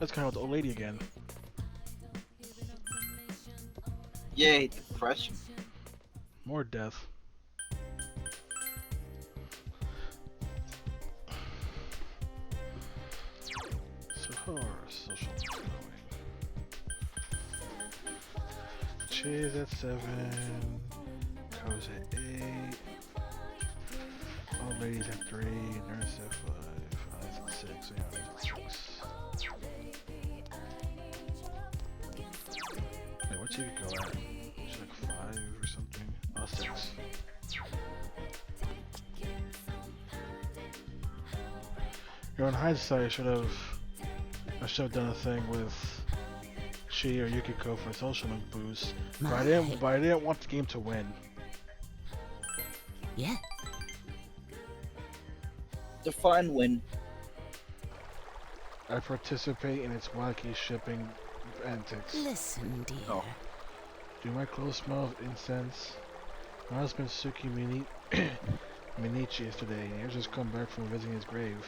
That's kind of the old lady again. Yay, depression. More death. So how are social going? Cheese at 7. Cows at 8. Old ladies at 3. Nurse at 5. Eyes at 6. Yeah, eyes at 6. Hey, what you could go at? It's like 5 or something. Oh, 6. You know, in hindsight, I should have done a thing with Shi or Yukiko for social link boost, but I didn't want the game to win. Yeah. Define win. I participate in its wacky shipping antics. Listen, dear. Oh. Do my clothes smell of incense? My husband Suki Minichi yesterday, and he has just come back from visiting his grave.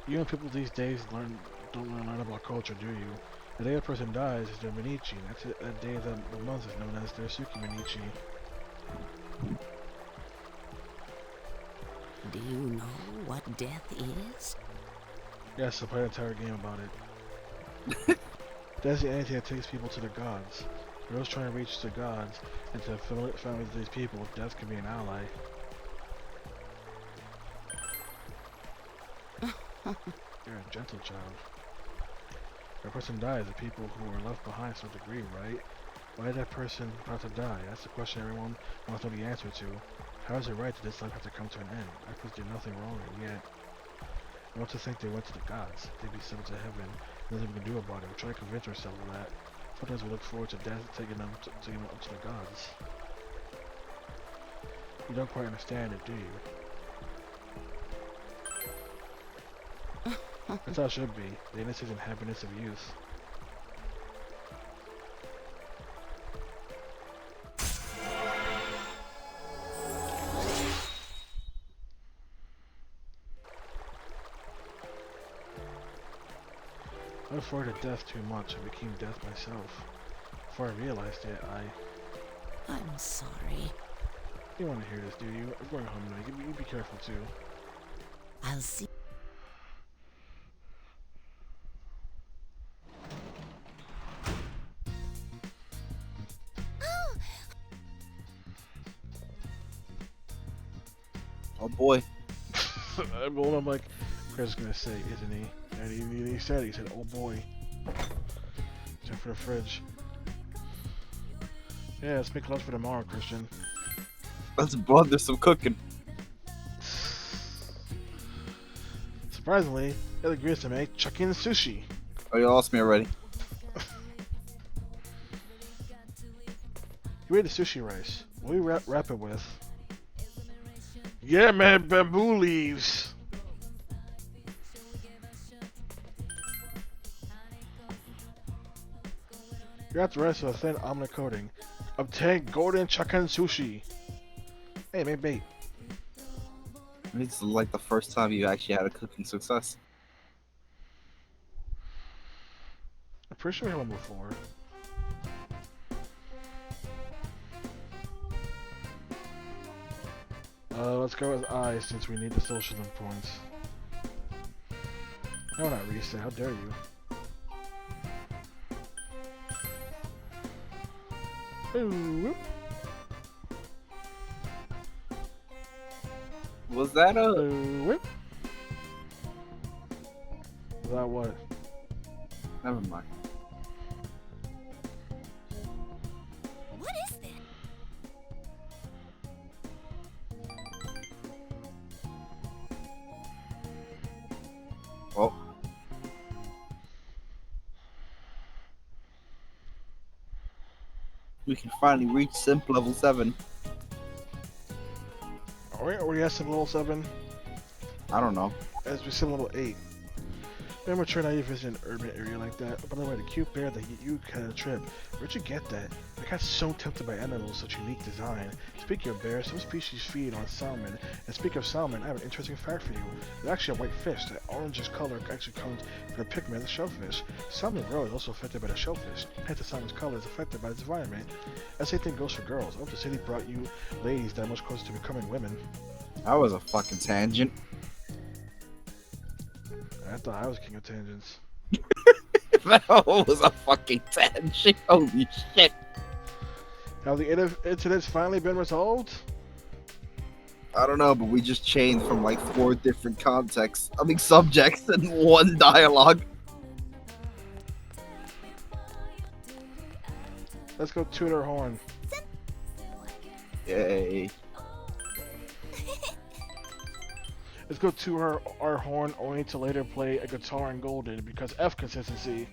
You know, people these days don't learn a lot about culture, do you? The day a person dies is their Minichi, and that's it, that day of the month is known as their Suki Minichi. Do you know what death is? Yes, I played an entire game about it. Death is anything that takes people to the gods. For those trying to reach the gods, and to the families of these people, death can be an ally. You're a gentle child. When a person dies, the people who are left behind start to grieve, right? Why is that person about to die? That's the question everyone wants to know the answer to. How is it right that this life has to come to an end? That person did nothing wrong, and yet I want to think they went to the gods. They'd be sent to heaven. Nothing we can do about it. We try to convince ourselves of that. Sometimes we look forward to death taking them up to the gods. You don't quite understand it, do you? That's how it should be. The innocence and happiness of youth. I looked forward to death too much. I became death myself. Before I realized it, I'm sorry. You don't want to hear this, do you? I'm going home now. You be careful too. I'll see. Oh boy. Well, I'm like, Chris is gonna say, isn't he? And he said, oh boy. Check for the fridge. Yeah, let's make lunch for tomorrow, Christian. Let's blunder some cooking. Surprisingly, it agrees to make chicken sushi. Oh, you lost me already. You made the sushi rice. What do we wrap it with? Yeah, man, bamboo leaves. Wrap the rice with a thin omelet coating. Obtain golden chicken sushi. Hey, make bait. It's like the first time you actually had a cooking success. I'm pretty sure I had one before. Let's go with I since we need the social link points. No, not reset. How dare you? Ooh. Was that a... Ooh. That what? Never mind. What is that? Oh. We can finally reach simp level 7. Are we at level 7? I don't know. As we said, level 8. Immature naive is an urban area like that. By the way, the cute bear that you had a trip. Where'd you get that? I got so tempted by animals with such unique design. Speaking of bears, some species feed on salmon. And speaking of salmon, I have an interesting fact for you. They're actually a white fish. That orangish color actually comes from the pigment of the shellfish. Salmon growth is also affected by the shellfish. Hence, the salmon's color is affected by its environment. The same thing goes for girls. I hope the city brought you ladies that are much closer to becoming women. That was a fucking tangent. I thought I was king of tangents. That was a fucking tangent. Holy shit. Have the incidents finally been resolved? I don't know, but we just changed from like 4 different contexts. I mean, subjects in one dialogue. Let's go toot our horn. Yay. Let's go to our horn only to later play a guitar in golden because F consistency.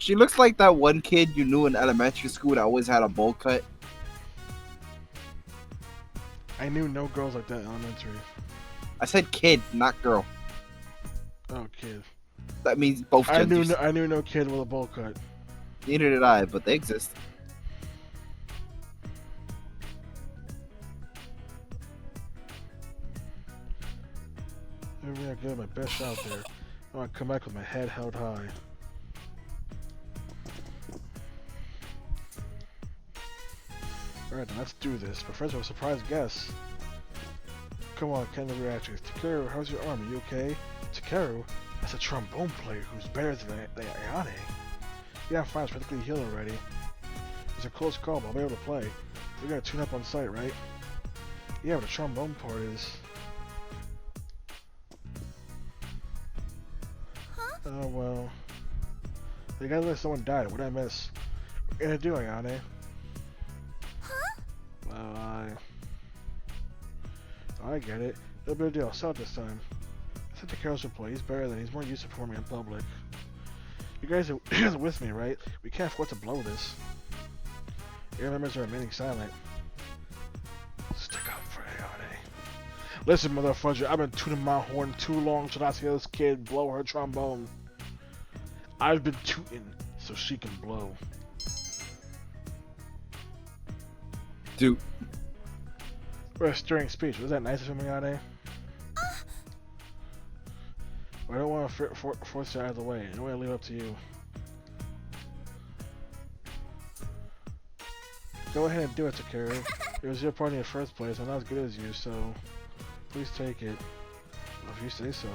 She looks like that one kid you knew in elementary school that always had a bowl cut. I knew no girls like that in elementary. I said kid, not girl. Oh, kid. That means both I genders. knew no kid with a bowl cut. Neither did I, but they exist. Maybe I give my best shot there. I want to come back with my head held high. Alright, then let's do this. But first, I have a surprise guest. Come on, kind of reactions. Takeru, how's your arm? Are you okay? Takeru? That's a trombone player who's better than Ayane. Yeah, I'm fine. It's practically healed already. It's a close call, but I'll be able to play. We're gonna tune up on site, right? Yeah, but the trombone part is... Oh, well. You gotta let someone die. What'd I miss? What are you gonna do, Ayane? Well, I get it. No big deal. I'll sell it this time. I said to Carol's employee, he's better than he's more used to performing in public. You guys are with me, right? We can't afford to blow this. Your members are remaining silent. Stick up for Ayane. Listen, motherfucker, I've been tuning my horn too long to not see this kid blow her trombone. I've been tooting so she can blow. Dude. What a stirring speech. Was that nice of him, Ayane? I don't want to force you out of the way. I don't want to leave it up to you. Go ahead and do it, Takeru. It was your party in the first place. I'm not as good as you, so please take it. If you say so.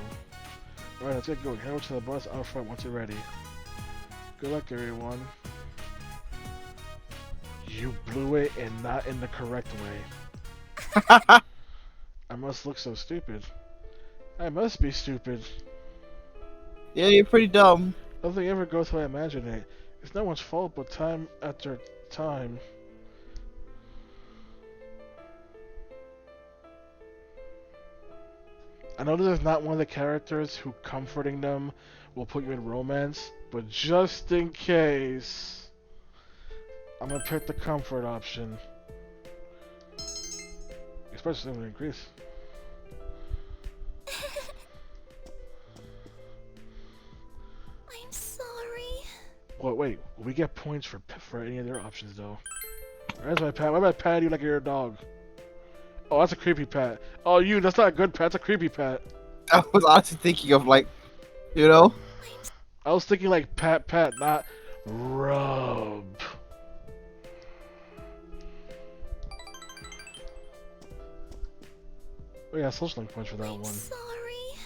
Alright, let's get going. Head over to the bus out front once you're ready. Good luck, everyone. You blew it and not in the correct way. I must look so stupid. I must be stupid. Yeah, you're pretty dumb. Nothing ever goes how I imagine it. It's no one's fault but time after time. I know this is not one of the characters who comforting them will put you in romance, but just in case, I'm gonna pick the comfort option. Especially when it increase. I'm sorry. Well, wait, we get points for any of their options though. Where's my pet? Why am I patting you like you're a dog? Oh, that's a creepy pet. Oh, that's not a good pet, that's a creepy pet. I was honestly thinking of like, you know? I was thinking like pat, not rub. Oh yeah, social link points for that one. Sorry.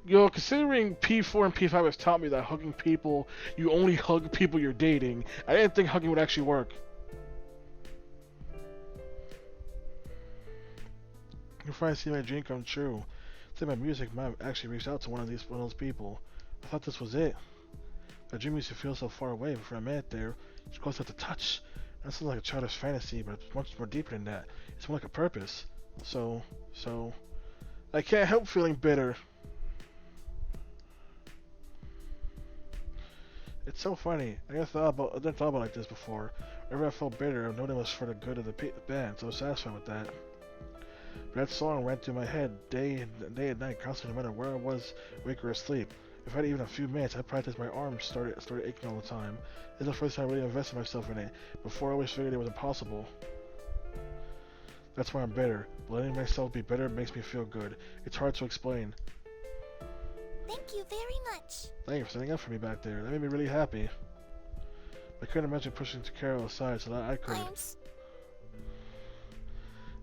Yo, considering P4 and P5 has taught me that hugging people, you only hug people you're dating, I didn't think hugging would actually work. You finally see my dream come true. Say my music might have actually reached out to one of those people. I thought this was it. My dream used to feel so far away, but for a minute there, it's close enough to touch. That sounds like a childish fantasy, but it's much more deeper than that. It's more like a purpose. So, I can't help feeling bitter. It's so funny. I never thought about it like this before. Whenever I felt bitter, I known it was for the good of the band, so I was satisfied with that. But that song ran through my head day and night, constantly, no matter where I was, awake or asleep. If I had even a few minutes, I practiced my arms started aching all the time. It's the first time I really invested myself in it. Before I always figured it was impossible. That's why I'm better. Letting myself be better makes me feel good. It's hard to explain. Thank you very much. Thank you for standing up for me back there. That made me really happy. I couldn't imagine pushing Carol aside so that I could. I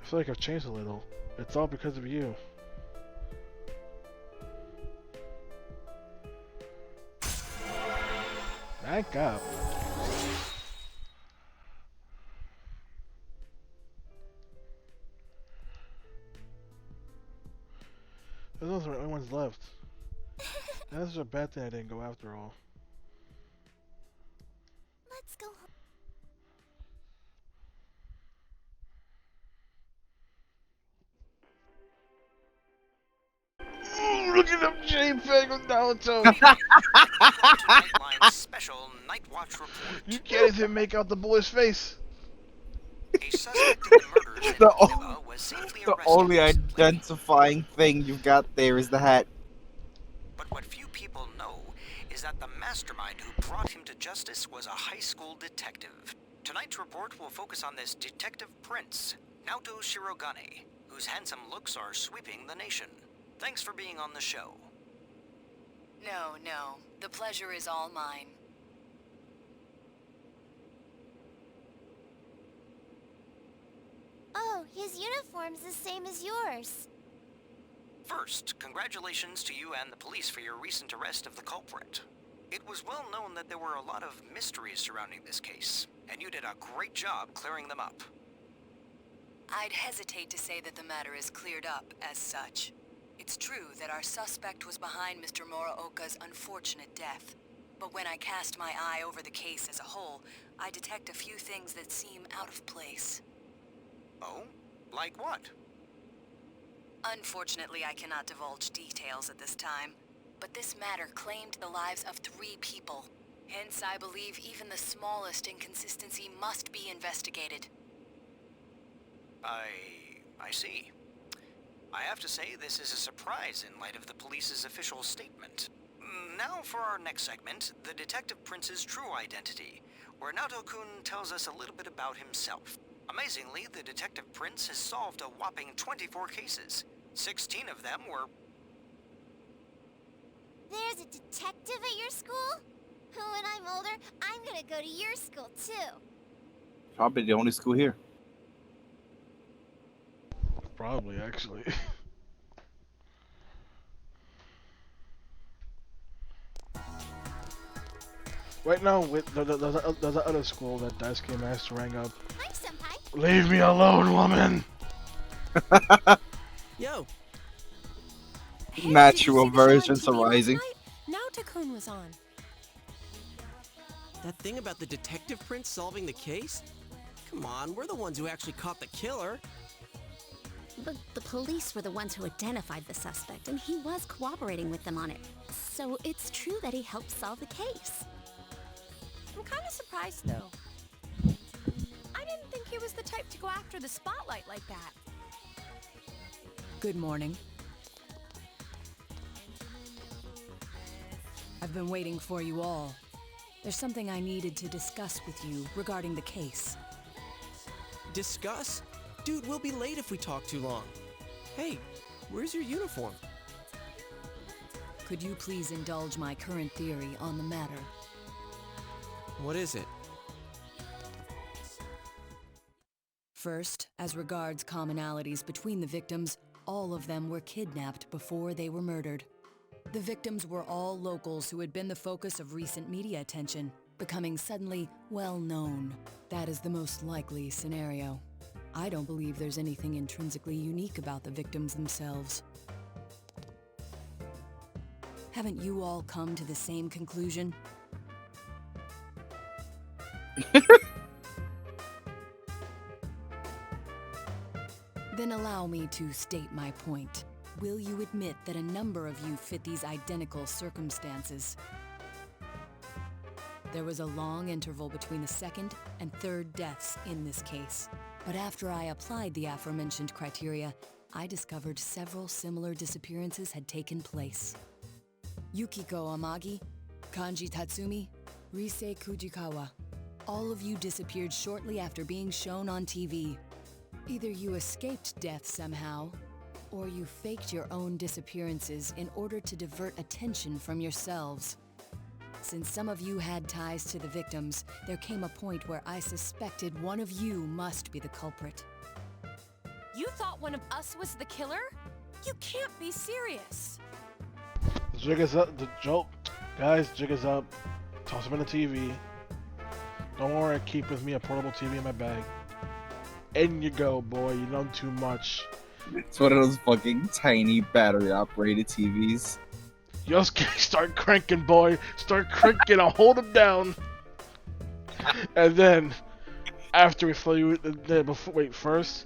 feel like I've changed a little. It's all because of you. Back up. Those are the only ones left. That's a bad thing I didn't go after all. Let's go home. Look at them JPEG with Naruto! Nightline's special Night Watch report. You can't even make out the boy's face! A suspect in the murders in The Manila was safely The arrested. only identifying thing you've got there is the hat. But what few people know is that the mastermind who brought him to justice was a high school detective. Tonight's report will focus on this Detective Prince, Naoto Shirogane, whose handsome looks are sweeping the nation. Thanks for being on the show. No. The pleasure is all mine. Oh, his uniform's the same as yours. First, congratulations to you and the police for your recent arrest of the culprit. It was well known that there were a lot of mysteries surrounding this case, and you did a great job clearing them up. I'd hesitate to say that the matter is cleared up as such. It's true that our suspect was behind Mr. Muraoka's unfortunate death. But when I cast my eye over the case as a whole, I detect a few things that seem out of place. Oh? Like what? Unfortunately, I cannot divulge details at this time. But this matter claimed the lives of 3 people. Hence, I believe even the smallest inconsistency must be investigated. I see. I have to say this is a surprise in light of the police's official statement. Now for our next segment, the Detective Prince's true identity, where Naoto-kun tells us a little bit about himself. Amazingly, the Detective Prince has solved a whopping 24 cases. 16 of them were... There's a detective at your school? When I'm older, I'm gonna go to your school too. Probably the only school here. Probably, actually. Wait, no, wait, there's that other school that Daisuke managed to rang up. Hi, Senpai. Leave me alone, woman! Yo. Natural versions arising. Naoto-kun was on. That thing about the Detective Prince solving the case? Come on, we're the ones who actually caught the killer. But the police were the ones who identified the suspect, and he was cooperating with them on it. So it's true that he helped solve the case. I'm kind of surprised, though. I didn't think he was the type to go after the spotlight like that. Good morning. I've been waiting for you all. There's something I needed to discuss with you regarding the case. Discuss? Dude, we'll be late if we talk too long. Hey, where's your uniform? Could you please indulge my current theory on the matter? What is it? First, as regards commonalities between the victims, all of them were kidnapped before they were murdered. The victims were all locals who had been the focus of recent media attention, becoming suddenly well-known. That is the most likely scenario. I don't believe there's anything intrinsically unique about the victims themselves. Haven't you all come to the same conclusion? Then allow me to state my point. Will you admit that a number of you fit these identical circumstances? There was a long interval between the second and third deaths in this case. But after I applied the aforementioned criteria, I discovered several similar disappearances had taken place. Yukiko Amagi, Kanji Tatsumi, Rise Kujikawa. All of you disappeared shortly after being shown on TV. Either you escaped death somehow, or you faked your own disappearances in order to divert attention from yourselves. Since some of you had ties to the victims, there came a point where I suspected one of you must be the culprit. You thought one of us was the killer? You can't be serious. The jig is up. The joke, guys. Jig is up. Toss him in the TV. Don't worry. Keep with me a portable TV in my bag. In you go, boy. You know too much. It's one of those fucking tiny battery-operated TVs. Just start cranking, boy. Start cranking. I'll hold him down. And then, after we fill you, wait. First,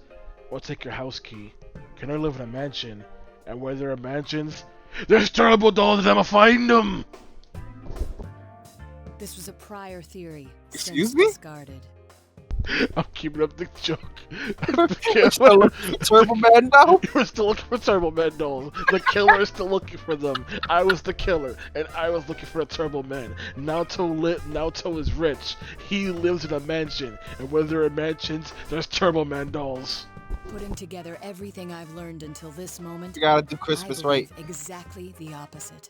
we'll take your house key. Can I live in a mansion? And where there are mansions, there's terrible dolls, and I'ma find them. This was a prior theory. Excuse since me? Discarded. I'm keeping up the joke. We're still looking for Turbo Man now? We're still looking for Turbo Man dolls. The killer is still looking for them. I was the killer, and I was looking for a Turbo Man. Naoto is rich. He lives in a mansion, and where there are mansions, there's Turbo Man dolls. Putting together everything I've learned until this moment, You gotta do Christmas I right. believe exactly the opposite.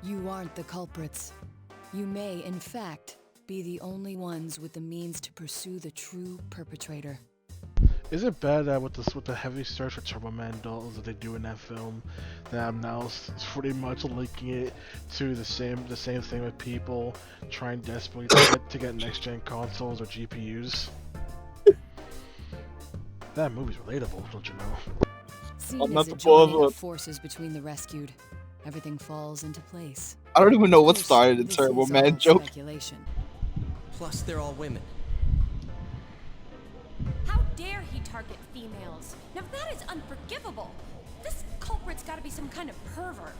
You aren't the culprits. You may, in fact, be the only ones with the means to pursue the true perpetrator. Is it bad that with the heavy search for Turbo Man dolls that they do in that film, that I'm now pretty much linking it to the same thing with people trying desperately to get next gen consoles or GPUs? That movie's relatable, don't you know? Seen I'm as not a the boss joining of of- forces between the rescued, everything falls into place. I don't even know what Of course, started the this Turbo is Man all joke. speculation. Plus, they're all women. How dare he target females? Now that is unforgivable. This culprit's gotta be some kind of pervert.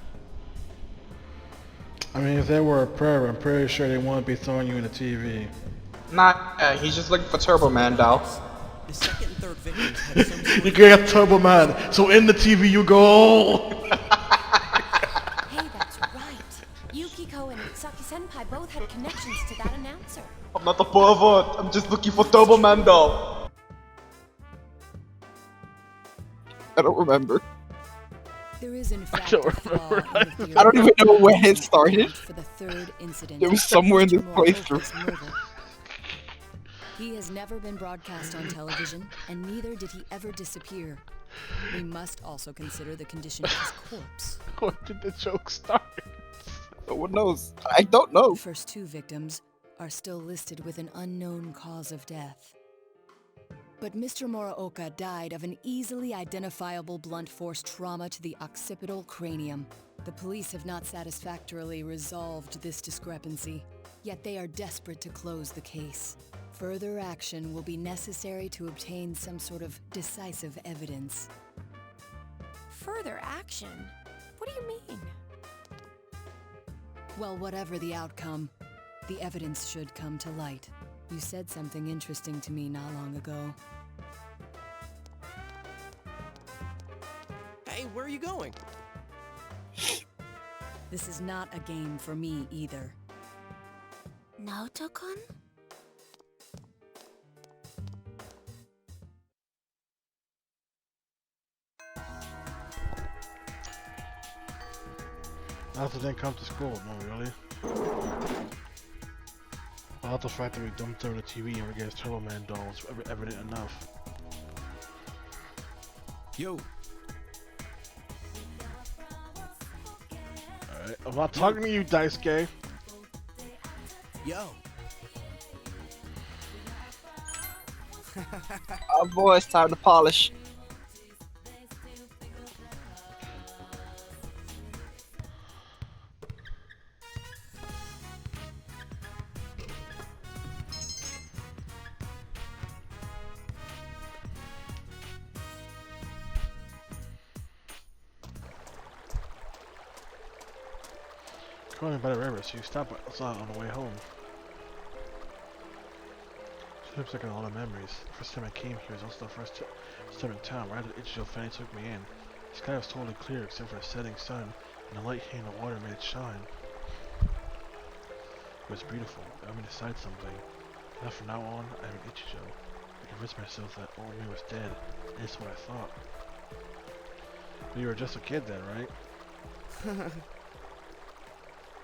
I mean, if they were a pervert, I'm pretty sure they wouldn't be throwing you in the TV. Nah, he's just looking for Turbo Man, doll. The second and third victims had some sort You of get Turbo Man, so in the TV you go. Hey, that's right. Yukiko and Saki-senpai both had connections to that announcer. I'm not a pervert. I'm just looking for Turbo Man, doll. I don't remember. There is in fact don't a flaw remember in the theory I don't even know when it that started. for the third incident. It was somewhere in this Mr. playthrough. Morioka's murder. He has never been broadcast on television, and neither did he ever disappear. We must also consider the condition of his corpse. When did the joke start? No one knows. I don't know. The first two victims are still listed with an unknown cause of death. But Mr. Morioka died of an easily identifiable blunt force trauma to the occipital cranium. The police have not satisfactorily resolved this discrepancy, yet they are desperate to close the case. Further action will be necessary to obtain some sort of decisive evidence. Further action? What do you mean? Well, whatever the outcome, the evidence should come to light. You said something interesting to me not long ago. Hey, where are you going? This is not a game for me either. Naoto-kun? Naruto didn't come to school, no really. Well, the fact that we dumped over the TV and we get his Turbo Man doll is evident enough. Yo, Alright, I'm not talking to you, Daisuke. yo. Oh boy, it's time to polish. Going by the river, so you stop outside on the way home. Looks like a lot of memories. The first time I came here was also the first time in town, right? The Ichijo family took me in. The sky was totally clear except for the setting sun, and the light hitting the water made it shine. It was beautiful. It made me decide something. Now from now on, I am an Ichijo. I convinced myself that old me was dead, and that's what I thought. But you were just a kid then, right?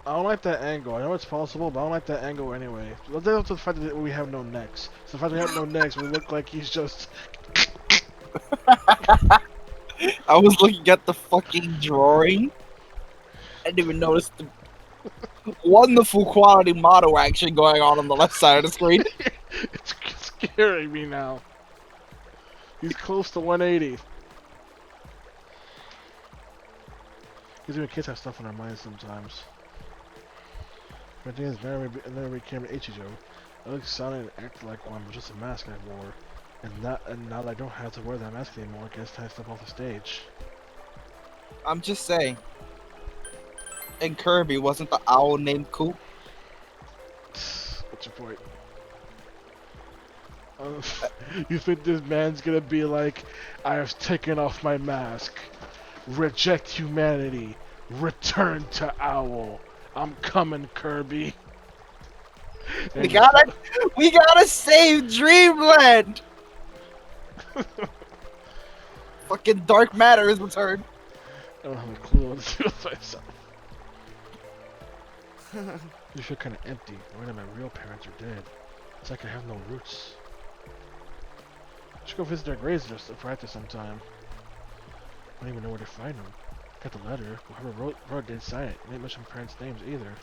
I don't like that angle. I know it's possible, but I don't like that angle anyway. Let's go to the fact that we have no necks. So the fact that we have no necks, we look like he's just... I was looking at the fucking drawing. I didn't even notice the wonderful quality model action going on the left side of the screen. It's scaring me now. He's close to 180. Because even kids have stuff on their minds sometimes. But the thing is, I never became an Ichijo. I looked, sounded, and acted like one, but just a mask I wore. And now that I don't have to wear that mask anymore, I guess time to step off the stage. I'm just saying. In Kirby, wasn't the owl named Cool? What's your point? You think this man's gonna be like, I have taken off my mask, reject humanity, return to Owl. I'm coming, Kirby. We gotta save Dreamland! Fucking dark matter is returned. I don't have a clue what to do with myself. You feel kind of empty, knowing that my real parents are dead. It's like I have no roots. I should go visit their graves just to practice sometime. I don't even know where to find them. Got the letter, but whoever wrote it didn't sign it. They didn't mention parents' names either.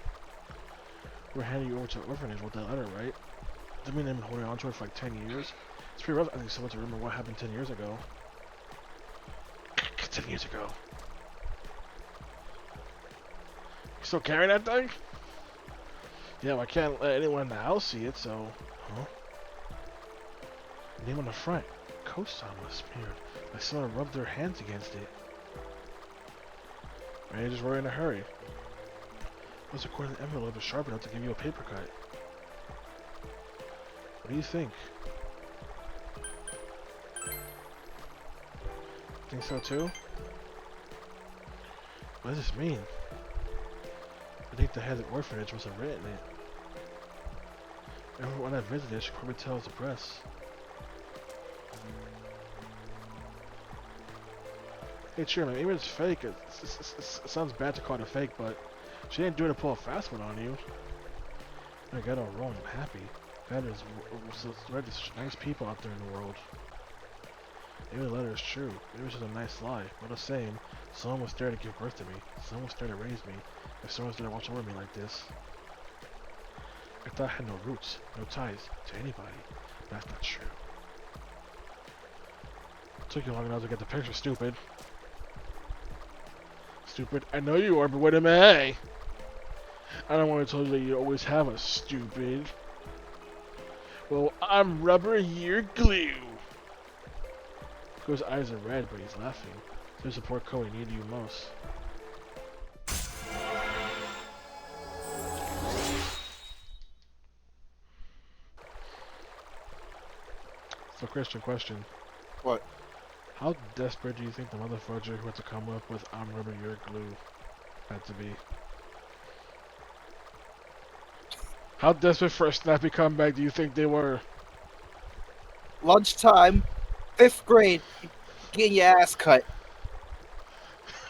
We're handing you over to an orphanage with that letter, right? Doesn't mean they've been holding on to it for like 10 years. It's pretty rough, I think, someone to remember what happened 10 years ago. 10 years ago. You still carrying that thing? Yeah, well, I can't let anyone in the house see it, so... Huh? Name on the front. Kosan was smeared. Like someone rubbed their hands against it. Maybe just were in a hurry. What's according to the envelope is sharp enough to give you a paper cut? What do you think? Think so too? What does this mean? I think the head of the orphanage must have written it. Everyone I visited should probably tell the press. Hey, cheer, man. Even if it's fake, it sounds bad to call it a fake, but she didn't do it to pull a fast one on you. I got all wrong. I'm happy. There's nice people out there in the world. Maybe the letter is true. Maybe it's just a nice lie. But the same, someone was there to give birth to me. Someone was there to raise me. If someone was there to watch over me like this. I thought I had no roots, no ties to anybody. But that's not true. It took you long enough to get the picture, stupid. Stupid. I know you are, but wait a minute. Hey! I don't want to tell you that you always have a stupid. Well, I'm rubber, you're glue. His eyes are red, but he's laughing. There's the poor Koei needed you most. So, Christian, question. What? How desperate do you think the motherfucker who had to come up with I'm rubber, you're glue had to be? How desperate for a snappy comeback do you think they were? Lunchtime, 5th grade, getting your ass cut.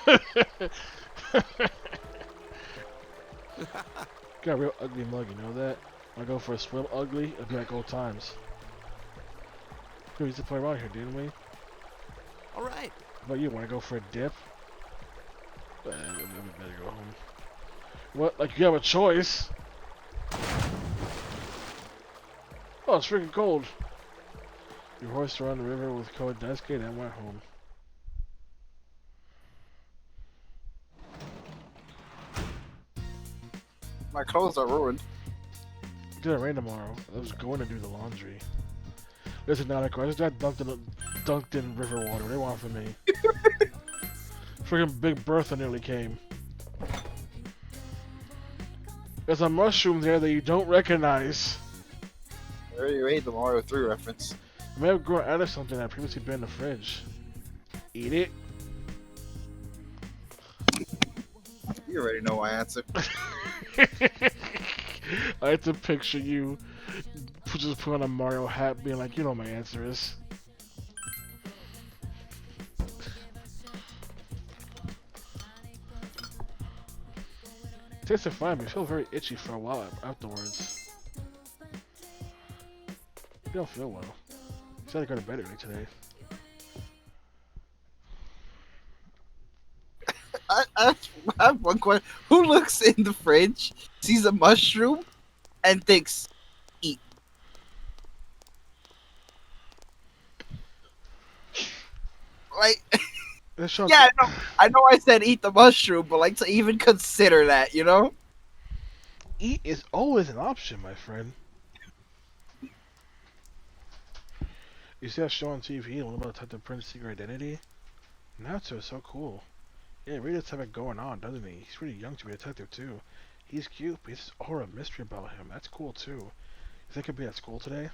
Got a real ugly mug, you know that? When I go for a swim ugly, it'll be like old times. We used to play around here, didn't we? Alright. How about you? Want to go for a dip? We better go home. What? Like you have a choice? Oh, it's freaking cold. You horsed around the river with Koei Daisuke and went home. My clothes are ruined. It's gonna rain tomorrow. I was going to do the laundry. Listen, Nautical, I just got dunked in river water. What do they want from me? Freaking Big Bertha nearly came. There's a mushroom there that you don't recognize. I already made the Mario 3 reference. It may have grown out of something that previously been in the fridge. Eat it. You already know my answer. I have to picture you just put on a Mario hat, being like, you know what my answer is. Tasted fine, but you feel very itchy for a while afterwards. You don't feel well. You said I go to bed early today. I have one question. Who looks in the fridge, sees a mushroom, and thinks, eat? Like, yeah, I know I said eat the mushroom, but like to even consider that, you know? Eat is always an option, my friend. You see that show on TV, the one about Detective Prince's secret identity? Natsu is so cool. Yeah, really does have it going on, doesn't he? He's pretty young to be a detective, too. He's cute, but he's this aura of mystery about him. That's cool, too. You think he'll be at school today?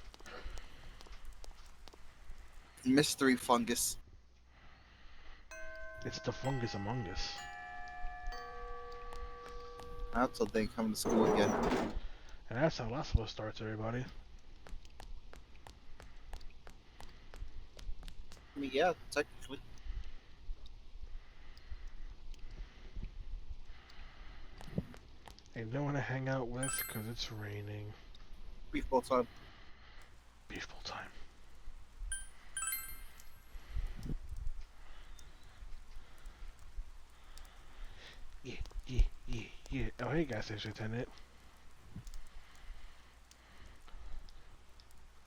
Mystery fungus. It's the fungus among us. I also think coming to school again. And that's how Last of Us starts, everybody. I mean, yeah, technically. Ain't no one to hang out with, because it's raining. Beef ball time. Beef bowl time. Yeah. Oh, hey, gas station attendant.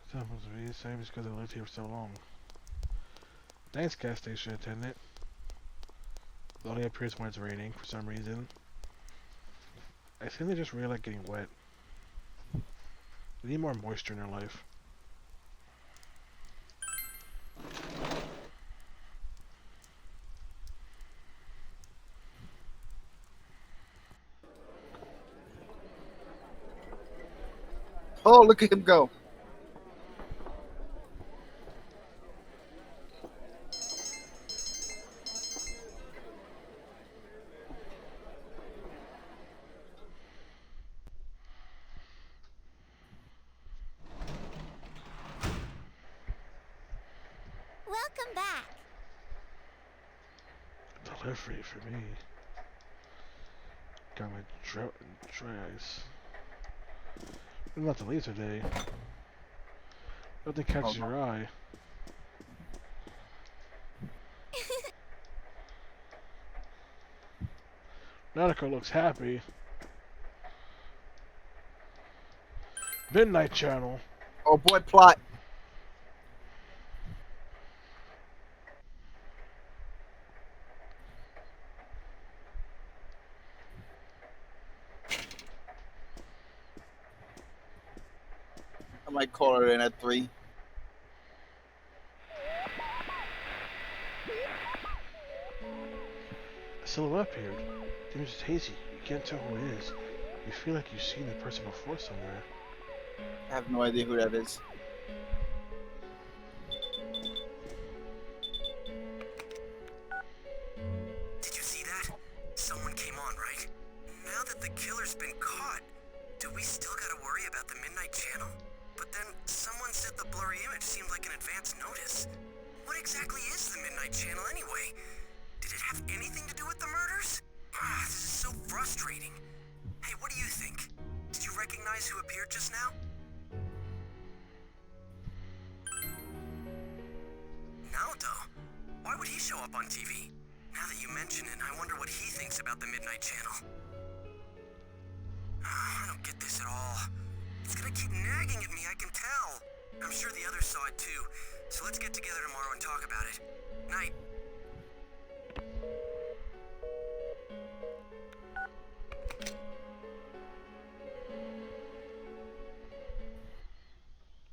It's supposed to be the same because I lived here for so long. Thanks, gas station attendant. It only appears when it's raining for some reason. I think they just really like getting wet. They need more moisture in their life. Oh, look at him go. Welcome back. Delivery for me. Got my dry ice. I'm not the laser day. Nothing catches your eye. Nautico looks happy. Midnight Channel. Oh boy, plot. I might call her in at 3. A silhouette appeared. The image is hazy. You can't tell who it is. You feel like you've seen the person before somewhere. I have no idea who that is. Did you see that? Someone came on, right? Now that the killer's been caught, do we still gotta worry about the Midnight Channel? But then someone said the blurry image seemed like an advance notice. What exactly is the Midnight Channel anyway? Did it have anything to do with the murders? Ah, this is so frustrating. Hey, what do you think? Did you recognize who appeared just now? Naoto? Why would he show up on TV? Now that you mention it, I wonder what he thinks about the Midnight Channel. I don't get this at all. It's gonna keep nagging at me, I can tell. I'm sure the others saw it too. So let's get together tomorrow and talk about it. Night.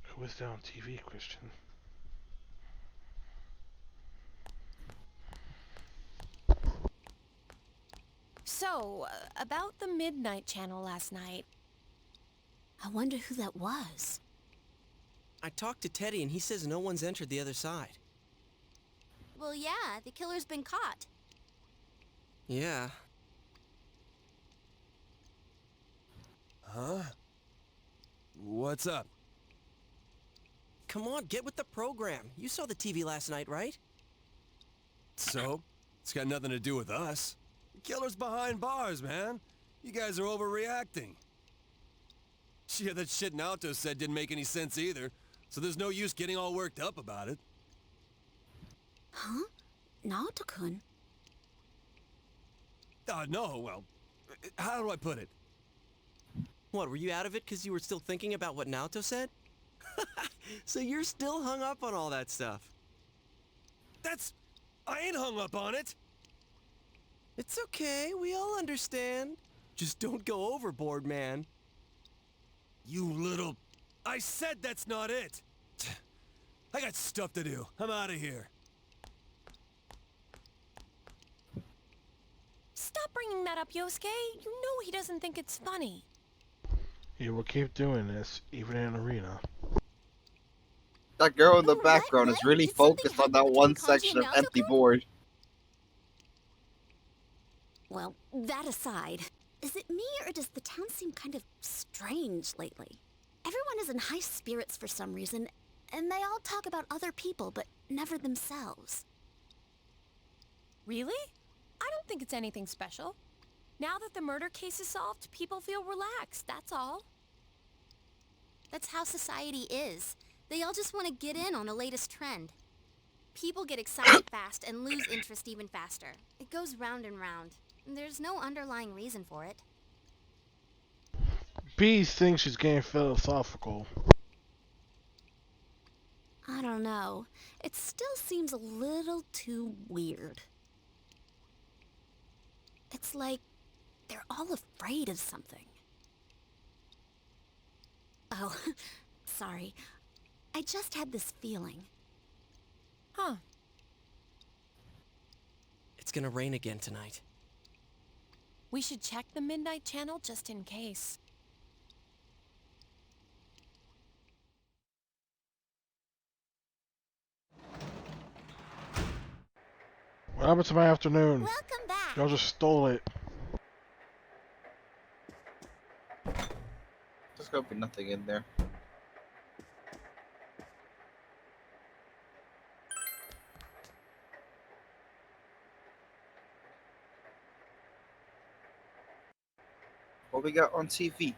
Who was there on TV, Christian? So, about the Midnight Channel last night. I wonder who that was. I talked to Teddy and he says no one's entered the other side. Well, yeah, the killer's been caught. Yeah. Huh? What's up? Come on, get with the program. You saw the TV last night, right? So? It's got nothing to do with us. The killer's behind bars, man. You guys are overreacting. Yeah, that shit Naoto said didn't make any sense either, so there's no use getting all worked up about it. Huh? Naoto-kun? No, well, how do I put it? What, were you out of it because you were still thinking about what Naoto said? So you're still hung up on all that stuff. I ain't hung up on it! It's okay, we all understand. Just don't go overboard, man. You little... I said that's not it! I got stuff to do. I'm out of here. Stop bringing that up, Yosuke. You know he doesn't think it's funny. He will keep doing this, even in an arena. That girl in the Oh, background what? is really Did something focused on happen that one between Kanji section and of empty Naoto-kun? board. Well, that aside, is it me or does the town seem kind of strange lately? Everyone is in high spirits for some reason, and they all talk about other people, but never themselves. Really? I don't think it's anything special. Now that the murder case is solved, people feel relaxed, that's all. That's how society is. They all just want to get in on the latest trend. People get excited fast and lose interest even faster. It goes round and round. There's no underlying reason for it. B thinks she's getting philosophical. I don't know. It still seems a little too weird. It's like they're all afraid of something. Oh, sorry. I just had this feeling. Huh. It's gonna rain again tonight. We should check the Midnight Channel just in case. What happened to my afternoon? Welcome back. Y'all just stole it. There's gonna be nothing in there. What we got on TV?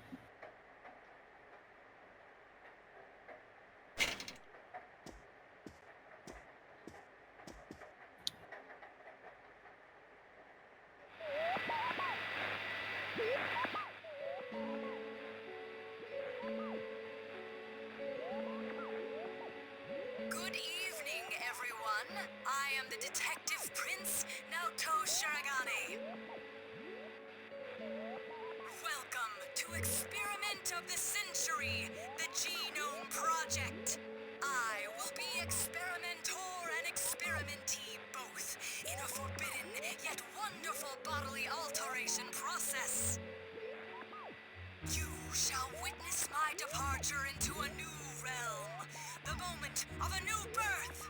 Good evening, everyone. I am the Detective Prince, Naoto Shiragane. Welcome to Experiment of the Century, the Genome Project. I will be experimenter and experimentee both in a forbidden yet wonderful bodily alteration process. You shall witness my departure into a new realm, the moment of a new birth.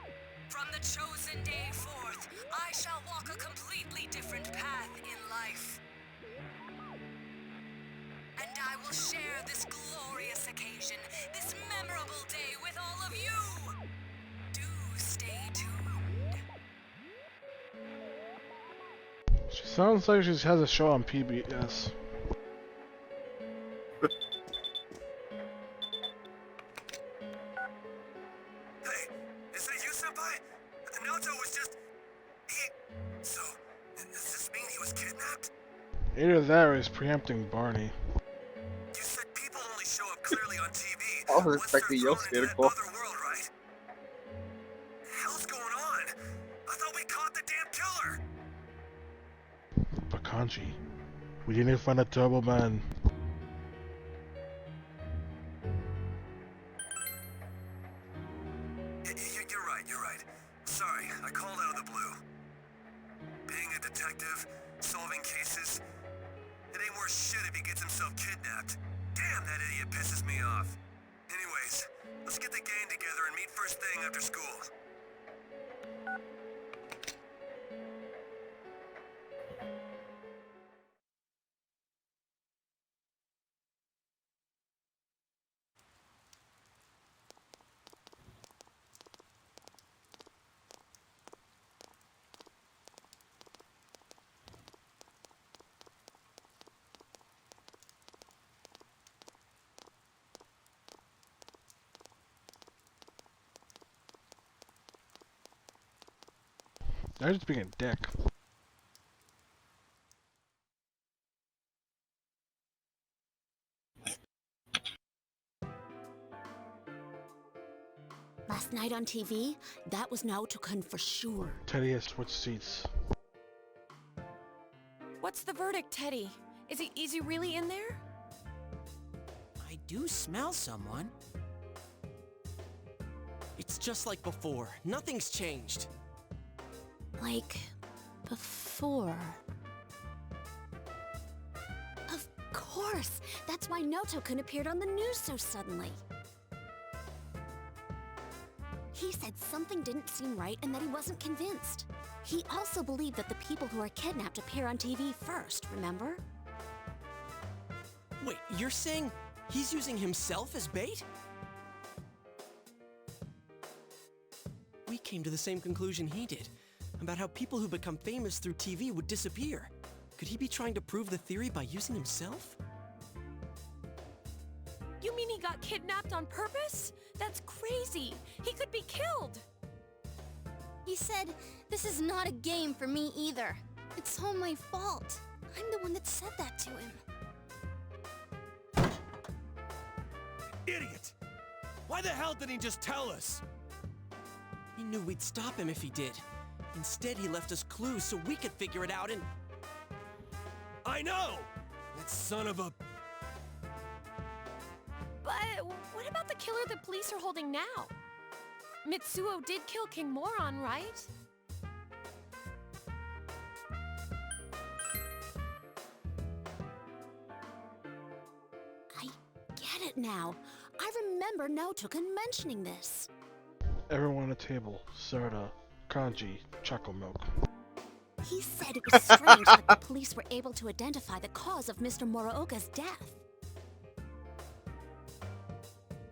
From the chosen day forth, I shall walk a completely different path in life. And I will share this glorious occasion, this memorable day with all of you. Do stay tuned. She sounds like she has a show on PBS. Hey, is that you, Senpai? Naoto was just... So, does this mean he was kidnapped? Either that or he's preempting Barney. You said people only show up clearly on TV. I was once they're expecting thrown Yosuke into to that call. other world, right? Hell's going on? I thought we caught the damn killer! But Kanji, we didn't find a Turbo Man. You're right. Sorry, I called out of the blue. Being a detective, solving cases, it ain't worth shit if he gets himself kidnapped. Damn, that idiot pisses me off. Anyways, let's get the gang together and meet first thing after school. They're just being a dick. Last night on TV, that was Naoto-kun for sure. Teddy has switched seats. What's the verdict, Teddy? Is he really in there? I do smell someone. It's just like before. Nothing's changed. Like, before. Of course! That's why Naoto-kun appeared on the news so suddenly. He said something didn't seem right and that he wasn't convinced. He also believed that the people who are kidnapped appear on TV first, remember? Wait, you're saying he's using himself as bait? We came to the same conclusion he did, about how people who become famous through TV would disappear. Could he be trying to prove the theory by using himself? You mean he got kidnapped on purpose? That's crazy. He could be killed. He said, "This is not a game for me either. It's all my fault. I'm the one that said that to him." Idiot! Why the hell didn't he just tell us? He knew we'd stop him if he did. Instead, he left us clues so we could figure it out and... I know! That son of a... But what about the killer the police are holding now? Mitsuo did kill King Moron, right? I get it now. I remember Naoto-kun mentioning this. Everyone at the table. Soda, kanji, chocolate milk. He said it was strange that the police were able to identify the cause of Mr. Moroga's death.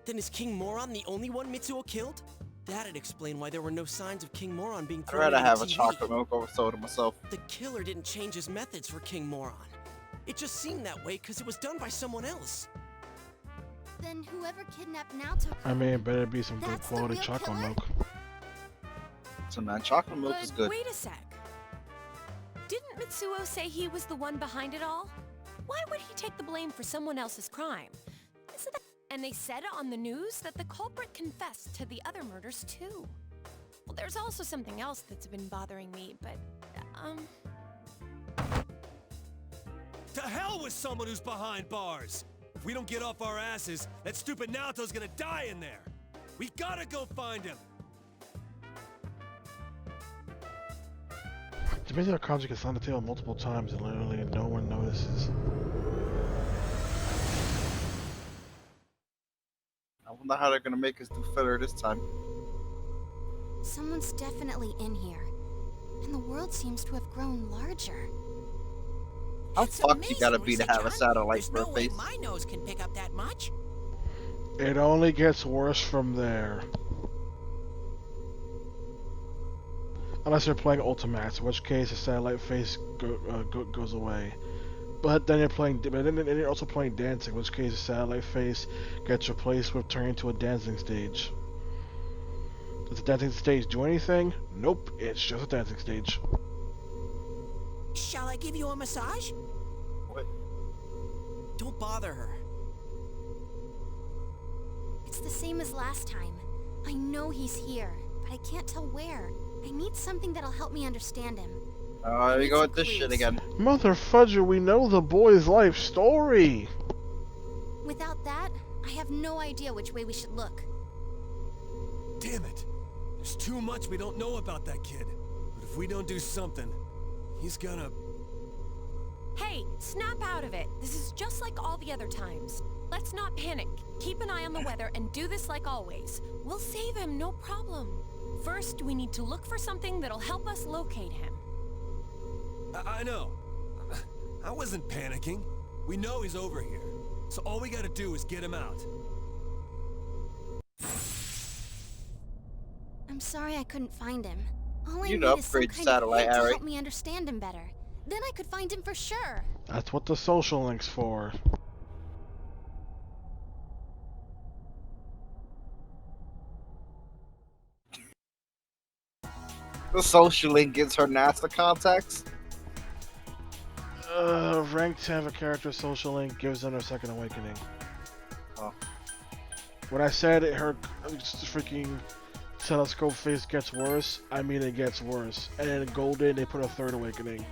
Then is King Moron the only one Mitsuo killed? That'd explain why there were no signs of King Moron being I'd thrown rather into have a TV. chocolate milk over soda myself. The killer didn't change his methods for King Moron. It just seemed that way because it was done by someone else. Then whoever kidnapped Naoto-kun... I mean, it better be some good That's the quality real chocolate killer? milk. So man, chocolate milk But is good. wait a sec. Didn't Mitsuo say he was the one behind it all? Why would he take the blame for someone else's crime? Isn't that... And they said on the news that the culprit confessed to the other murders too. Well, there's also something else that's been bothering me, but, To hell with someone who's behind bars! If we don't get off our asses, that stupid Naoto's gonna die in there! We gotta go find him! It's amazing how kanji gets on the table multiple times and literally no one notices. I wonder how they're gonna make us do filler this time. Someone's definitely in here. And the world seems to have grown larger. How It's fucked you gotta be to have a John. satellite There's for a no way face? my nose can pick up that much. It only gets worse from there. Unless you're playing Ultimax, in which case the satellite face goes away. But then you're also playing dancing, in which case the satellite face gets replaced with turning into a dancing stage. Does the dancing stage do anything? Nope, it's just a dancing stage. Shall I give you a massage? What? Don't bother her. It's the same as last time. I know he's here, but I can't tell where. I need something that'll help me understand him. Oh, here we Need go some with this shit clues. again. Mother fudger, we know the boy's life story! Without that, I have no idea which way we should look. Damn it! There's too much we don't know about that kid. But if we don't do something, he's gonna... hey, snap out of it. This is just like all the other times. Let's not panic. Keep an eye on the weather and do this like always. We'll save him, no problem. First, we need to look for something that'll help us locate him. I know. I wasn't panicking. We know he's over here. So all we gotta do is get him out. I'm sorry I couldn't find him. All I You need know, is some upgrade kind satellite, of hint to Harry. help me understand him better. Then I could find him for sure. That's what the social link's for. The social link gives her NASA contacts. Rank 10 of a character social link gives them their second awakening. Oh. When I said her freaking telescope face gets worse, I mean it gets worse. And in Golden, they put a third awakening.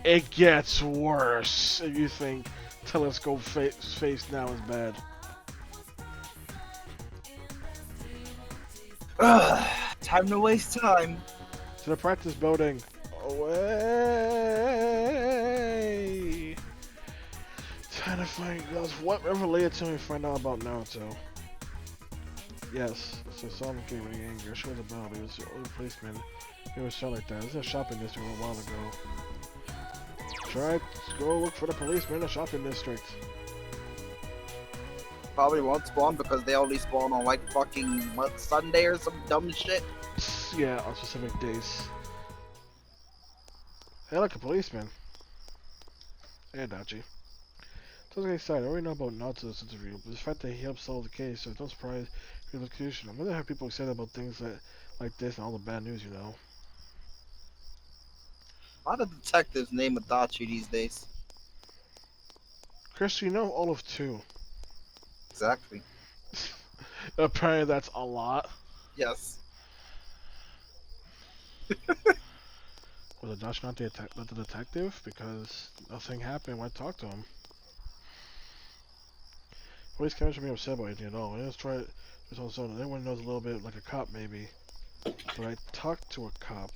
It gets worse if you think telescope face now is bad. Time to waste time. To the practice building. Away. Trying to find girls. What related to me find out about Naruto? Yes, so someone came really angry. She was about it. It was the only policeman. It was shot like that. It was a shopping district a while ago. Try to go look for the policeman in the shopping district. Probably won't spawn because they only spawn on like fucking what, Sunday or some dumb shit. Yeah, on specific days. Hey, like a policeman. Hey, Dachi. So I was excited. I already know about Naruto's interview, but the fact that he helped solve the case, so don't surprise the execution. I'm gonna have people excited about things that like this and all the bad news, you know. A lot of detectives name Adachi these days. Chris, you know Olive too. Exactly. Apparently that's a lot. Yes. Was Adachi not the detective? Because nothing happened when I talked to him. Police can't be upset about anything at all. I just try it. Everyone knows a little bit like a cop, maybe. But I talked to a cop,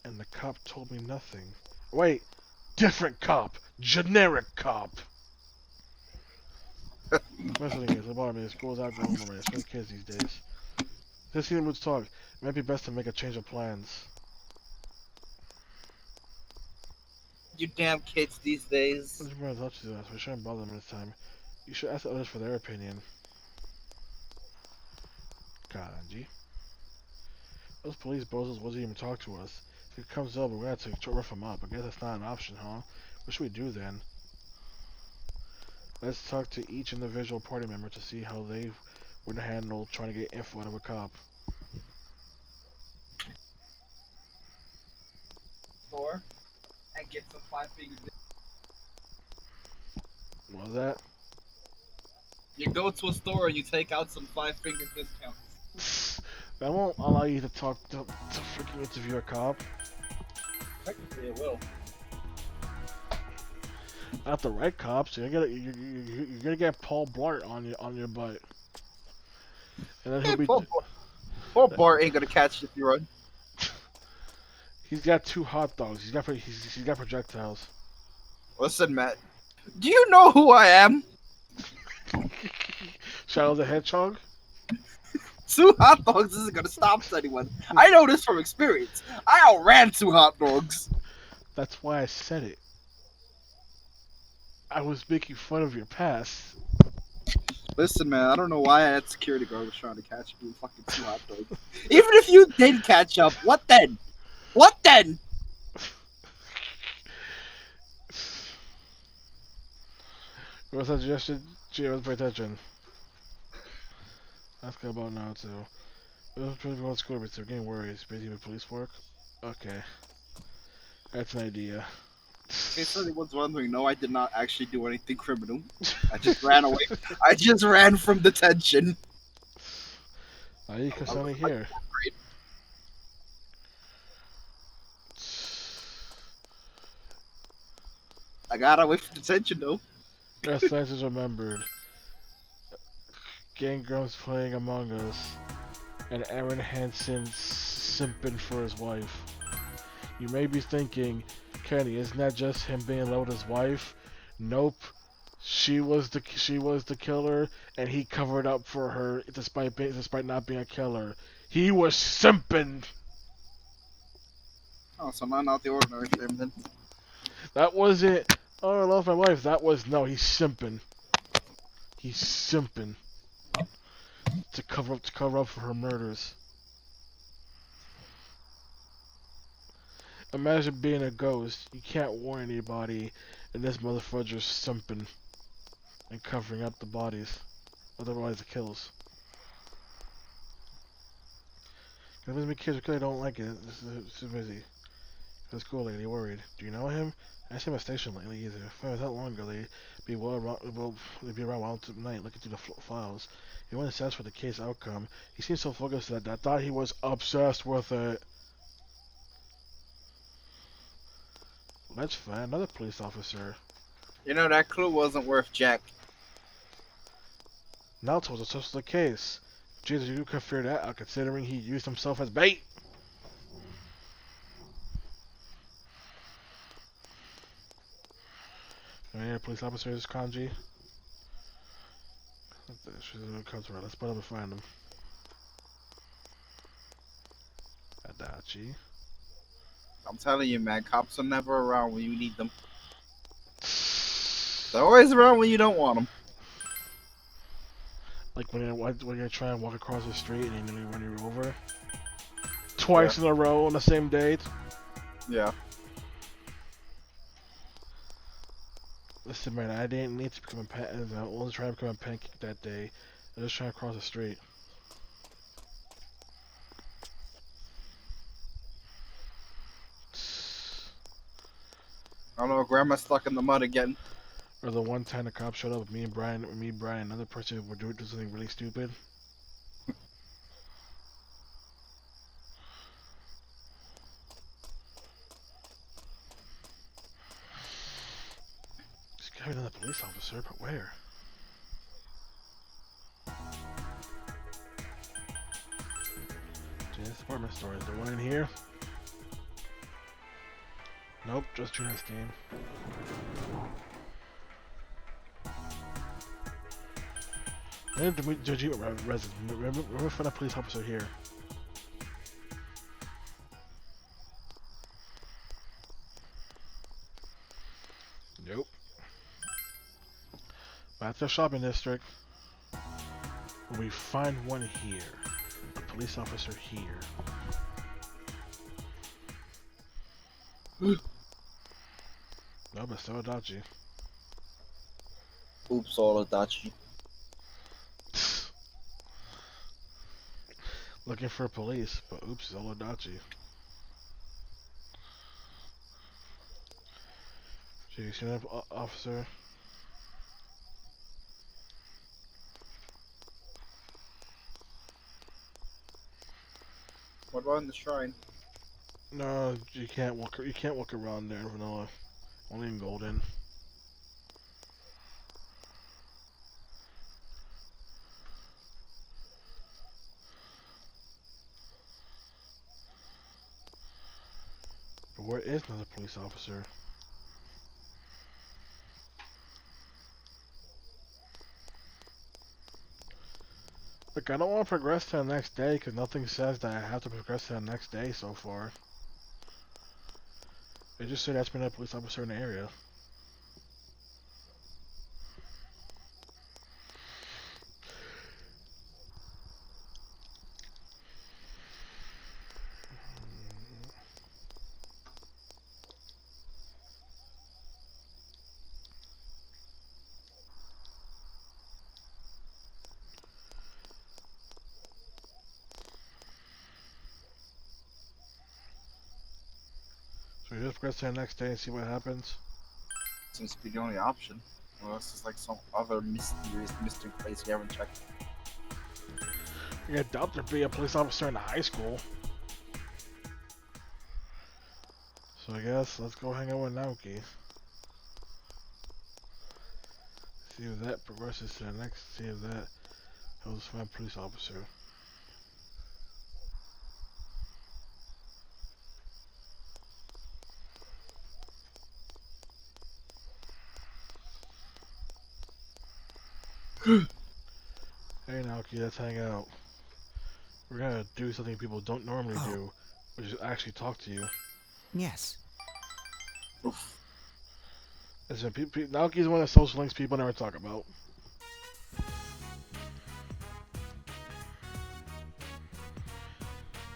and the cop told me nothing. Wait, different cop, generic cop. Most of the thing is, the bottom is schools out going home, especially kids these days. Let's see the moods talk. It might be best to make a change of plans. You damn kids these days. Let's remember to talk to us. We shouldn't bother them this time. You should ask others for their opinion. Kanji. Those police bozos wasn't even talk to us. If it comes up, we're gonna have to rough them up. I guess that's not an option, huh? What should we do then? Let's talk to each individual party member to see how they would handle trying to get info out of a cop. Four, and get some 5 fingers. What was that? You go to a store and you take out some 5 finger discounts. That won't allow you to talk to freaking interview a cop. Technically, it will. Not the right cops. You're gonna get Paul Blart on your butt, and then he'll be. Poor Bart ain't gonna catch you if you run. He's got 2 hot dogs. He's got projectiles. Listen, Matt. Do you know who I am? Shadow the Hedgehog. 2 hot dogs isn't gonna stop anyone. I know this from experience. I outran 2 hot dogs. That's why I said it. I was making fun of your past. Listen, man, I don't know why that security guard was trying to catch you with fucking 2 hot dogs. Even if you did catch up, what then? What then? What's that suggestion? Gee, let's pay attention. Ask about Naruto. Everyone's school, but they're getting worried. It's busy with police work. Okay. That's an idea. In case anyone's wondering, no, I did not actually do anything criminal. I just ran away. I just ran from detention. You can only here. I got away from detention, though. Your science is remembered. Gang Grumps playing Among Us. And Aaron Hansen simping for his wife. You may be thinking, Kenny, isn't that just him being in love with his wife? Nope. She was the killer, and he covered up for her despite not being a killer. He was simping. Oh, so I'm not the ordinary thing then. That wasn't. Oh, I love my wife. That was no. He's simping. He's simping to cover up for her murders. Imagine being a ghost. You can't warn anybody, and this motherfucker's simping and covering up the bodies. Otherwise, it kills. There's many kids who clearly don't like it. It's too busy. It's cool, lady. Worried. Do you know him? I see him at station lately either. If it was that long ago, they'd be they'd be around well tonight looking through the files. He wasn't obsessed with the case outcome. He seemed so focused that I thought he was obsessed with it. Let's find another police officer. You know, that clue wasn't worth jack. Now told us just the case. Jesus, you could figure that out considering he used himself as bait. Any police officers, Kanji? Let's put up and find him. Adachi. I'm telling you, man, cops are never around when you need them. They're always around when you don't want them. Like when you're trying to walk across the street and you nearly run you over. Twice in a row on the same date. Yeah. Listen, man, I didn't need to become a pancake. I wasn't trying to become a pancake that day. I was just trying to cross the street. I don't know, Grandma's stuck in the mud again. Or the one time the cops showed up with me, Brian, another person were doing something really stupid. This guy another police officer, but where? This department store, is there one in here? Nope, just June's game. Remember find a police officer here. Nope. Back to the shopping district. We find one here. A police officer here. No, but still Adachi. Oops, all Adachi. Looking for police, but oops, it's all Adachi. So you see that officer? What about in the shrine? No, you can't walk. You can't walk around there in vanilla. Only in golden. But where is another police officer? Look, I don't want to progress to the next day because nothing says that I have to progress to the next day so far. They just said that's been a police officer in the area. So we just progress to the next day and see what happens. Seems to be the only option. Unless it's like some other mysterious mystery place we haven't checked. I doubt there'd be a police officer in the high school. So I guess let's go hang out with Naoki. See if that progresses to the next. See if that helps find a police officer. Hey Naoki, let's hang out. We're gonna do something people don't normally do, which is actually talk to you. Yes. Listen, Naoki's one of the social links people never talk about.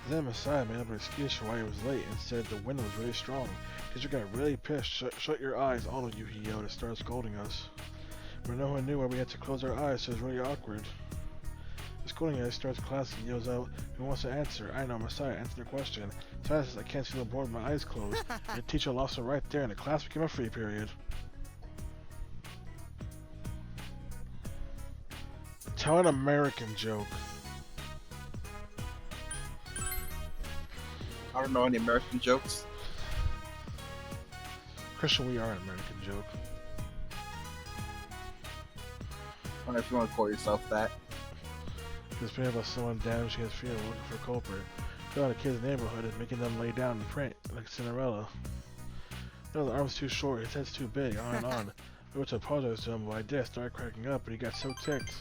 Then Messiah made up an excuse for why he was late and said the wind was really strong. Teacher got really pissed. Shut your eyes, all of you, he yelled and started scolding us. But no one knew why we had to close our eyes, so it was really awkward. Schooling as starts class, he yells out, "Who wants to answer?" "I know, Messiah, answer the question." Messiah says, "I can't see the board with my eyes closed." The teacher lost her right there, and the class became a free period. Tell an American joke. I don't know any American jokes. Christian, we are an American joke. I don't know if you want to call yourself that. Because many of us someone damaging his field looking for a culprit. Go out a kid's neighborhood and making them lay down and print like Cinderella. No, the arm's too short, his head's too big, on and on. I went to apologize to him, but I did. I started cracking up, but he got so ticked.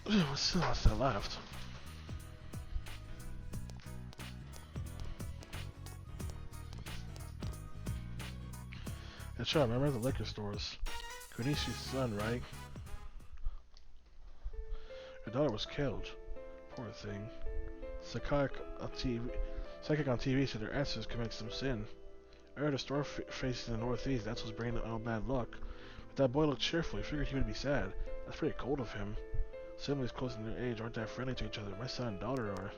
What's that left? That's right, remember the liquor stores. Kunishi's son, right? Her daughter was killed. Poor thing. Psychic on TV said her ancestors committed some sin. I heard a store faces in the northeast, that's what's bringing all bad luck. But that boy looked cheerful, you figured he would be sad. That's pretty cold of him. Siblings close in their age aren't that friendly to each other. My son and daughter are.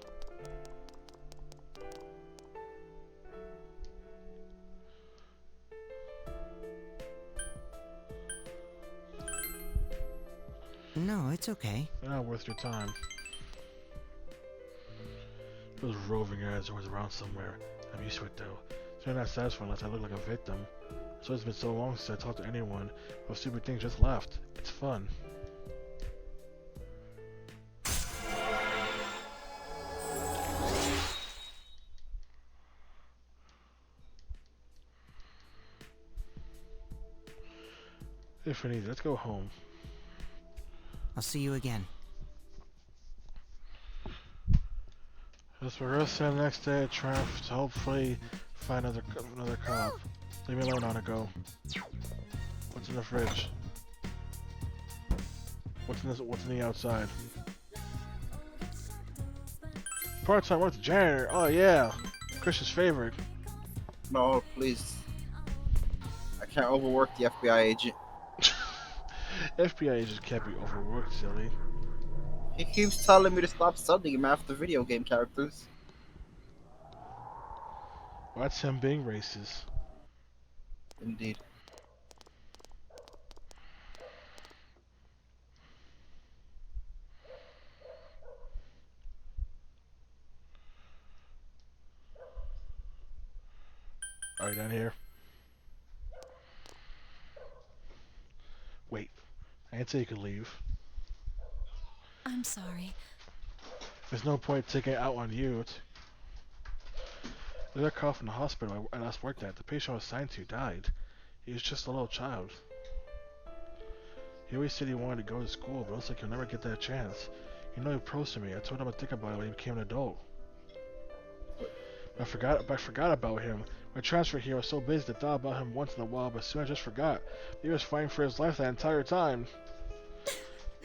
No, it's okay. They're not worth your time. Those roving eyes are always around somewhere. I'm used to it though. So I'm not satisfied unless I look like a victim. So it's been so long since I talked to anyone. Those stupid things just left. It's fun. If we need, let's go home. I'll see you again. Just rehearse the next day at Triumph to hopefully find another cop. Leave me alone, Anako. What's in the fridge? What's in the outside? Part-time work, the janitor. Oh yeah, Christian's favorite. No, please. I can't overwork the FBI agent. FBI agents can't be overworked, silly. He keeps telling me to stop sending him after video game characters. Well, that's him being racist. Indeed. Are you down here? Wait, I didn't say you could leave. I'm sorry. There's no point taking it out on you. I got called from the hospital I last worked at. The patient I was assigned to died. He was just a little child. He always said he wanted to go to school, but it looks like he'll never get that chance. He proposed to me. I told him I'd think about it when he became an adult. But I forgot about him. My transfer here was so busy that I thought about him once in a while, but soon I just forgot. He was fighting for his life that entire time.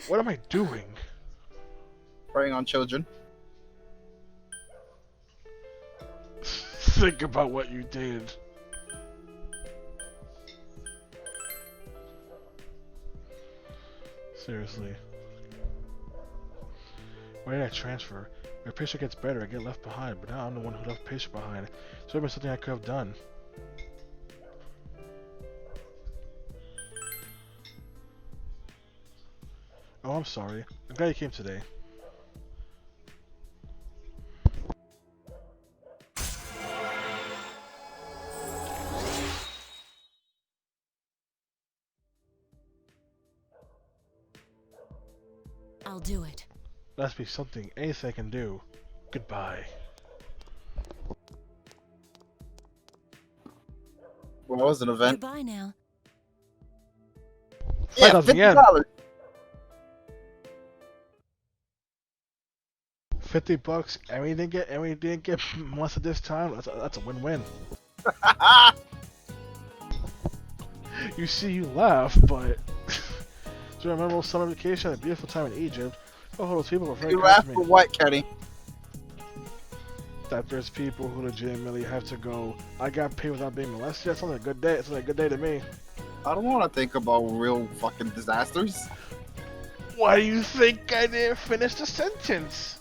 What am I doing? Preying on children. Think about what you did. Seriously. Why did I transfer? My patient gets better, I get left behind, but now I'm the one who left patient behind. So it was something I could have done. Oh, I'm sorry. I'm glad you came today. I'll do it. Must be something, anything I can do. Goodbye. Well, that was an event. Goodbye now. Yeah, $50. $50, and we didn't get most of this time. That's a win-win. You see, you laugh, but do you remember summer vacation? A beautiful time in Egypt. Oh, those people were very You kind laugh to me. for what, Kenny? That there's people who legitimately have to go. I got paid without being molested. That's not a good day. It's not a good day to me. I don't want to think about real fucking disasters. Why do you think I didn't finish the sentence?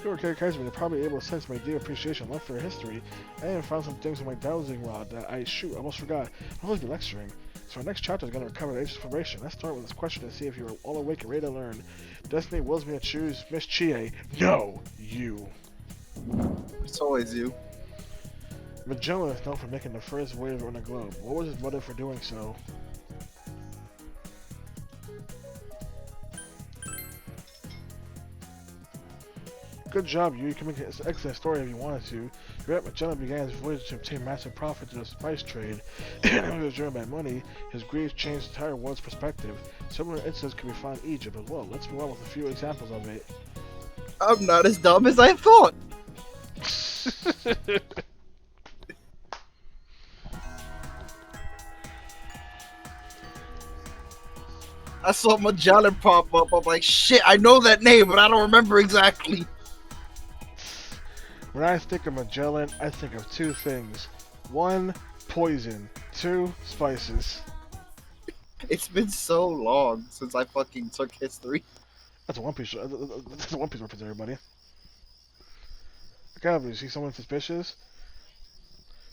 Your characters are probably able to sense my deep appreciation and love for history. I even found some things in my dowsing rod that I almost forgot. I'll always be lecturing. So our next chapter is going to recover the ancient information. Let's start with this question to see if you're all awake and ready to learn. Destiny wills me to choose Miss Chie. No, you. It's always you. Magellan is known for making the first voyage around the globe. What was his motive for doing so? Good job, you can make an excellent story if you wanted to. Your Magellan began his voyage to obtain massive profit through the spice trade, and when he was driven by money, his greed changed the entire world's perspective. Similar incidents can be found in Egypt as well. Let's move on with a few examples of it. I'm not as dumb as I thought. I saw Magellan pop up. I'm like, shit, I know that name, but I don't remember exactly. When I think of Magellan, I think of two things. 1, poison. 2, spices. It's been so long since I fucking took history. That's a One Piece. That's a One Piece reference, everybody. God, you see someone suspicious?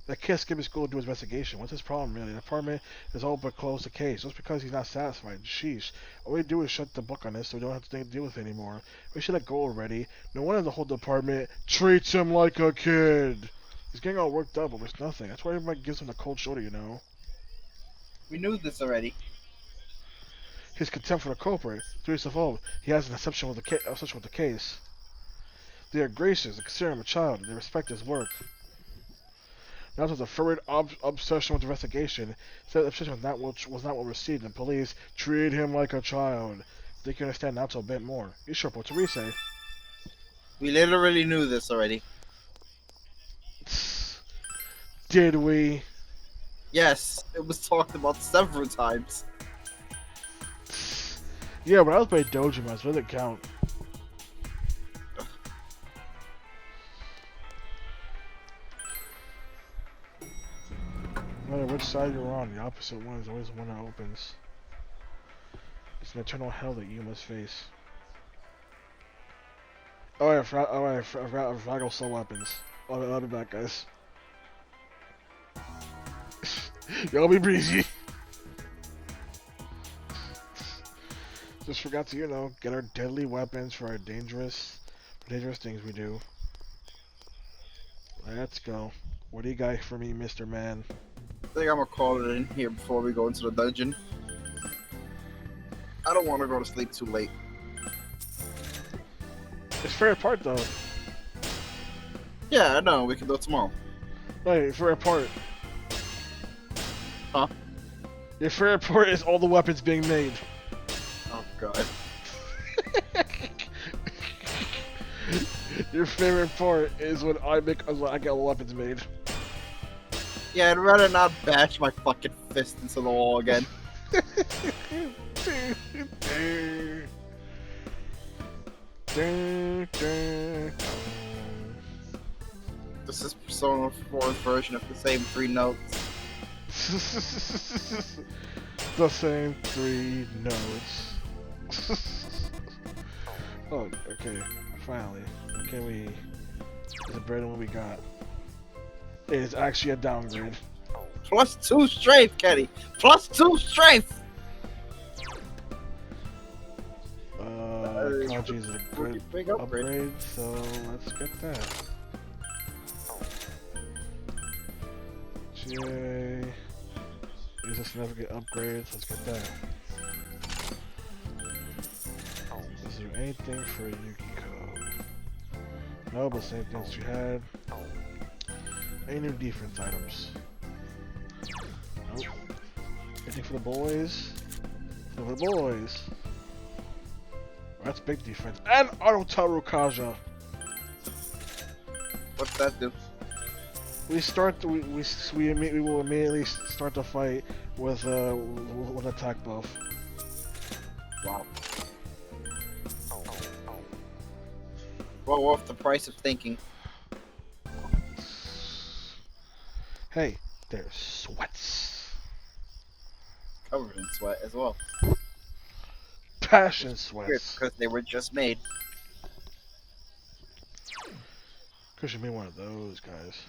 That kid skipping school to do his investigation. What's his problem, really? The department is all but closed the case. Just because he's not satisfied. Sheesh. All we do is shut the book on this so we don't have to deal with it anymore. We should let go already. No wonder the whole department treats him like a kid. He's getting all worked up over nothing. That's why everybody gives him the cold shoulder, you know. We knew this already. His contempt for the culprit. First of all, he has an obsession with the case. They are gracious. They consider him a child. They respect his work. Now there's a further obsession with the investigation. Said the obsession was not well received, and police treated him like a child. They can understand now a bit more. You sure, what to say? We literally knew this already. Did we? Yes, it was talked about several times. Yeah, but I was by Dojimas, so it doesn't count. No matter which side you're on, the opposite one is always the one that opens. It's an eternal hell that you must face. Oh, yeah, I forgot I stole weapons. I'll be back, guys. Y'all be breezy. Just forgot to, you know, get our deadly weapons for our dangerous things we do. Let's go. What do you got for me, Mr. Man? I think I'm gonna call it in here before we go into the dungeon. I don't want to go to sleep too late. It's fair part though. Yeah, I know. We can do it tomorrow. Wait, fair part. Huh? Your favorite part is all the weapons being made. Oh god. Your favorite part is when I get all the weapons made. Yeah, I'd rather not bash my fucking fist into the wall again. This is Persona 4's version of the same 3 notes. The same 3 notes. Oh, okay. Finally. Okay, is it better than what we got? It is actually a downgrade. +2 strength, Kenny! +2 strength! Kanji is a good big upgrade, so let's get that. J is a significant upgrade, so let's get that. Is there anything for Yukiko? No, but same things she had. Any new defense items? Nope. Anything for the boys? For the boys. That's big defense. And Arotaru Kaja. What's that do? We will immediately start the fight with attack buff. Wow. Well, worth the price of thinking. Hey, there's sweats. covered in sweat as well. Passion Weird, sweats. because they were just made. Could you be one of those guys?